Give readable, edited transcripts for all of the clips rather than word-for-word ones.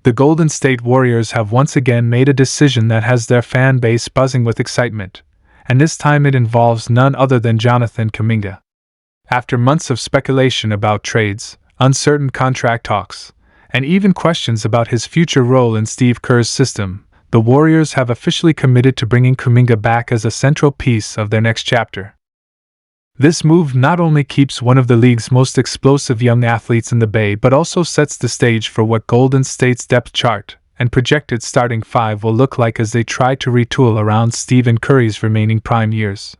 The Golden State Warriors have once again made a decision that has their fan base buzzing with excitement, and this time it involves none other than Jonathan Kuminga. After months of speculation about trades, uncertain contract talks, and even questions about his future role in Steve Kerr's system, the Warriors have officially committed to bringing Kuminga back as a central piece of their next chapter. This move not only keeps one of the league's most explosive young athletes in the Bay but also sets the stage for what Golden State's depth chart and projected starting five will look like as they try to retool around Stephen Curry's remaining prime years.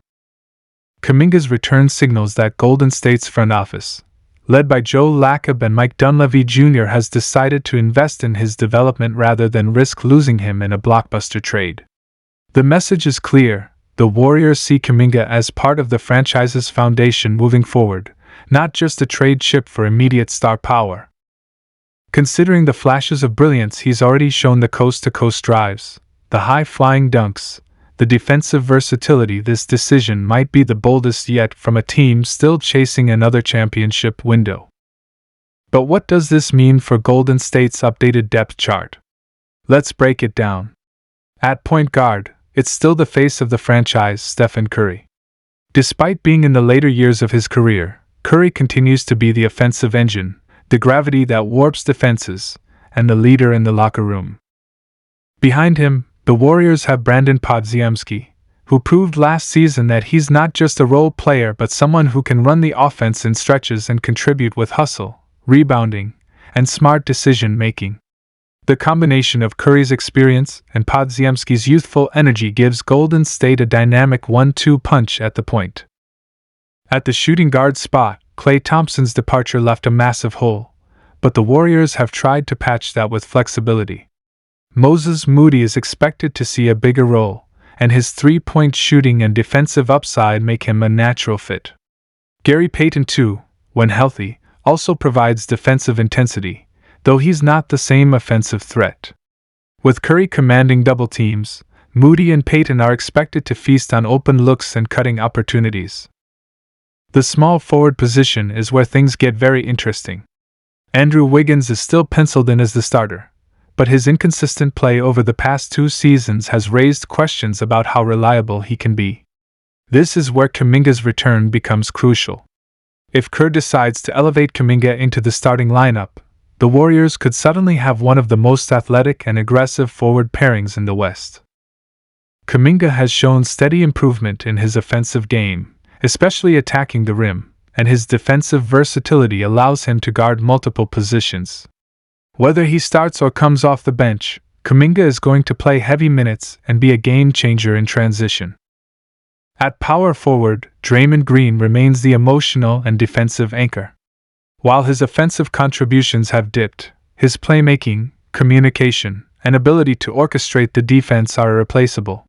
Kuminga's return signals that Golden State's front office, led by Joe Lacob and Mike Dunleavy Jr., has decided to invest in his development rather than risk losing him in a blockbuster trade. The message is clear: the Warriors see Kuminga as part of the franchise's foundation moving forward, not just a trade chip for immediate star power. Considering the flashes of brilliance he's already shown, the coast-to-coast drives, the high-flying dunks, the defensive versatility, this decision might be the boldest yet from a team still chasing another championship window. But what does this mean for Golden State's updated depth chart? Let's break it down. At point guard, it's still the face of the franchise, Stephen Curry. Despite being in the later years of his career, Curry continues to be the offensive engine, the gravity that warps defenses, and the leader in the locker room. Behind him, the Warriors have Brandon Podziemski, who proved last season that he's not just a role player but someone who can run the offense in stretches and contribute with hustle, rebounding, and smart decision-making. The combination of Curry's experience and Podziemski's youthful energy gives Golden State a dynamic 1-2 punch at the point. At the shooting guard spot, Klay Thompson's departure left a massive hole, but the Warriors have tried to patch that with flexibility. Moses Moody is expected to see a bigger role, and his three-point shooting and defensive upside make him a natural fit. Gary Payton, too, when healthy, also provides defensive intensity, though he's not the same offensive threat. With Curry commanding double teams, Moody and Payton are expected to feast on open looks and cutting opportunities. The small forward position is where things get very interesting. Andrew Wiggins is still penciled in as the starter, but his inconsistent play over the past 2 seasons has raised questions about how reliable he can be. This is where Kuminga's return becomes crucial. If Kerr decides to elevate Kuminga into the starting lineup, the Warriors could suddenly have one of the most athletic and aggressive forward pairings in the West. Kuminga has shown steady improvement in his offensive game, especially attacking the rim, and his defensive versatility allows him to guard multiple positions. Whether he starts or comes off the bench, Kuminga is going to play heavy minutes and be a game-changer in transition. At power forward, Draymond Green remains the emotional and defensive anchor. While his offensive contributions have dipped, his playmaking, communication, and ability to orchestrate the defense are irreplaceable.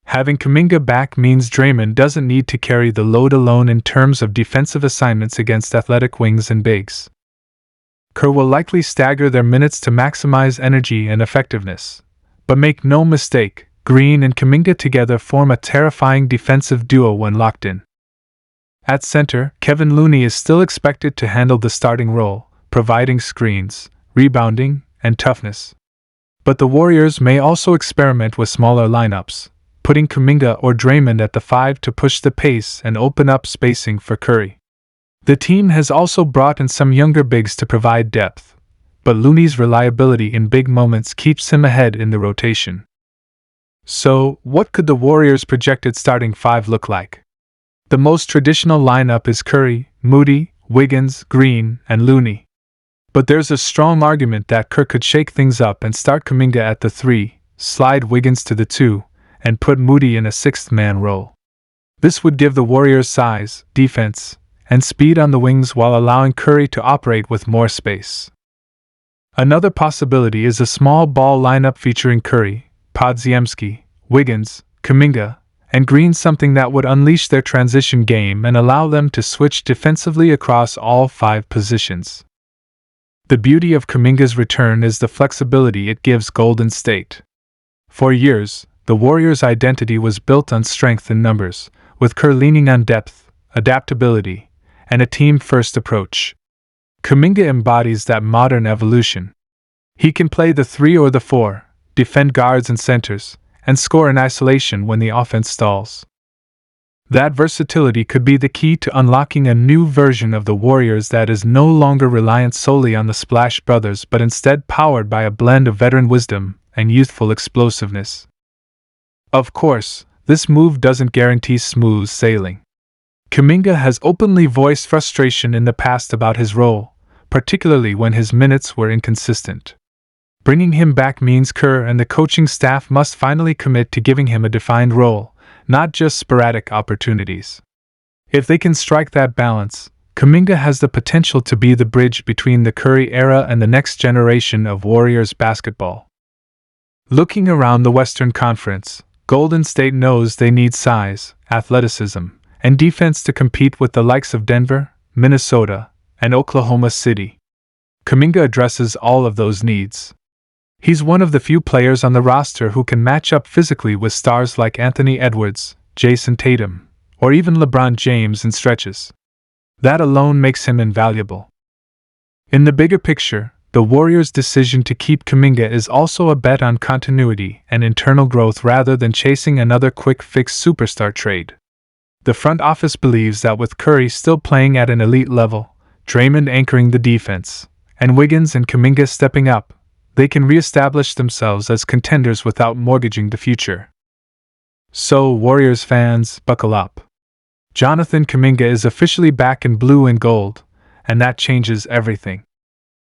Having Kuminga back means Draymond doesn't need to carry the load alone in terms of defensive assignments against athletic wings and bigs. Kerr will likely stagger their minutes to maximize energy and effectiveness. But make no mistake, Green and Kuminga together form a terrifying defensive duo when locked in. At center, Kevin Looney is still expected to handle the starting role, providing screens, rebounding, and toughness. But the Warriors may also experiment with smaller lineups, putting Kuminga or Draymond at the 5 to push the pace and open up spacing for Curry. The team has also brought in some younger bigs to provide depth, but Looney's reliability in big moments keeps him ahead in the rotation. So, what could the Warriors' projected starting 5 look like? The most traditional lineup is Curry, Moody, Wiggins, Green, and Looney. But there's a strong argument that Kerr could shake things up and start Kuminga at the 3, slide Wiggins to the 2, and put Moody in a 6th-man role. This would give the Warriors size, defense, and speed on the wings while allowing Curry to operate with more space. Another possibility is a small ball lineup featuring Curry, Podziemski, Wiggins, Kuminga, and Green, something that would unleash their transition game and allow them to switch defensively across all 5 positions. The beauty of Kuminga's return is the flexibility it gives Golden State. For years, the Warriors' identity was built on strength in numbers, with Kerr leaning on depth, adaptability, and a team-first approach. Kuminga embodies that modern evolution. He can play the 3 or the 4, defend guards and centers, and score in isolation when the offense stalls. That versatility could be the key to unlocking a new version of the Warriors that is no longer reliant solely on the Splash Brothers but instead powered by a blend of veteran wisdom and youthful explosiveness. Of course, this move doesn't guarantee smooth sailing. Kuminga has openly voiced frustration in the past about his role, particularly when his minutes were inconsistent. Bringing him back means Kerr and the coaching staff must finally commit to giving him a defined role, not just sporadic opportunities. If they can strike that balance, Kuminga has the potential to be the bridge between the Curry era and the next generation of Warriors basketball. Looking around the Western Conference, Golden State knows they need size, athleticism, and defense to compete with the likes of Denver, Minnesota, and Oklahoma City. Kuminga addresses all of those needs. He's one of the few players on the roster who can match up physically with stars like Anthony Edwards, Jason Tatum, or even LeBron James in stretches. That alone makes him invaluable. In the bigger picture, the Warriors' decision to keep Kuminga is also a bet on continuity and internal growth rather than chasing another quick-fix superstar trade. The front office believes that with Curry still playing at an elite level, Draymond anchoring the defense, and Wiggins and Kuminga stepping up, they can re-establish themselves as contenders without mortgaging the future. So, Warriors fans, buckle up. Jonathan Kuminga is officially back in blue and gold, and that changes everything.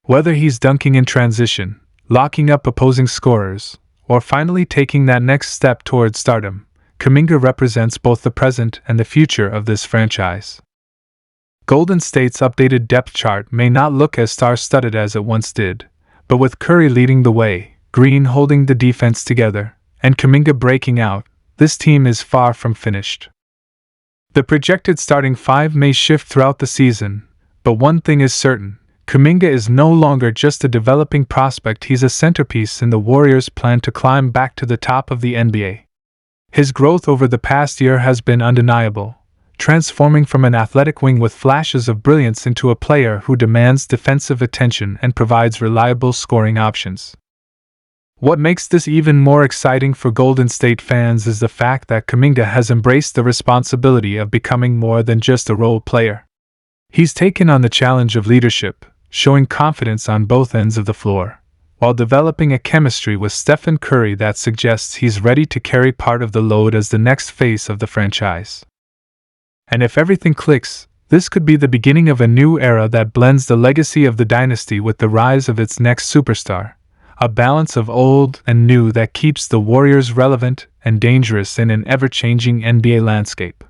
Whether he's dunking in transition, locking up opposing scorers, or finally taking that next step towards stardom, Kuminga represents both the present and the future of this franchise. Golden State's updated depth chart may not look as star-studded as it once did, but with Curry leading the way, Green holding the defense together, and Kuminga breaking out, this team is far from finished. The projected starting 5 may shift throughout the season, but one thing is certain, Kuminga is no longer just a developing prospect, he's a centerpiece in the Warriors' plan to climb back to the top of the NBA. His growth over the past year has been undeniable, transforming from an athletic wing with flashes of brilliance into a player who demands defensive attention and provides reliable scoring options. What makes this even more exciting for Golden State fans is the fact that Kuminga has embraced the responsibility of becoming more than just a role player. He's taken on the challenge of leadership, showing confidence on both ends of the floor, while developing a chemistry with Steph Curry that suggests he's ready to carry part of the load as the next face of the franchise. And if everything clicks, this could be the beginning of a new era that blends the legacy of the dynasty with the rise of its next superstar, a balance of old and new that keeps the Warriors relevant and dangerous in an ever-changing NBA landscape.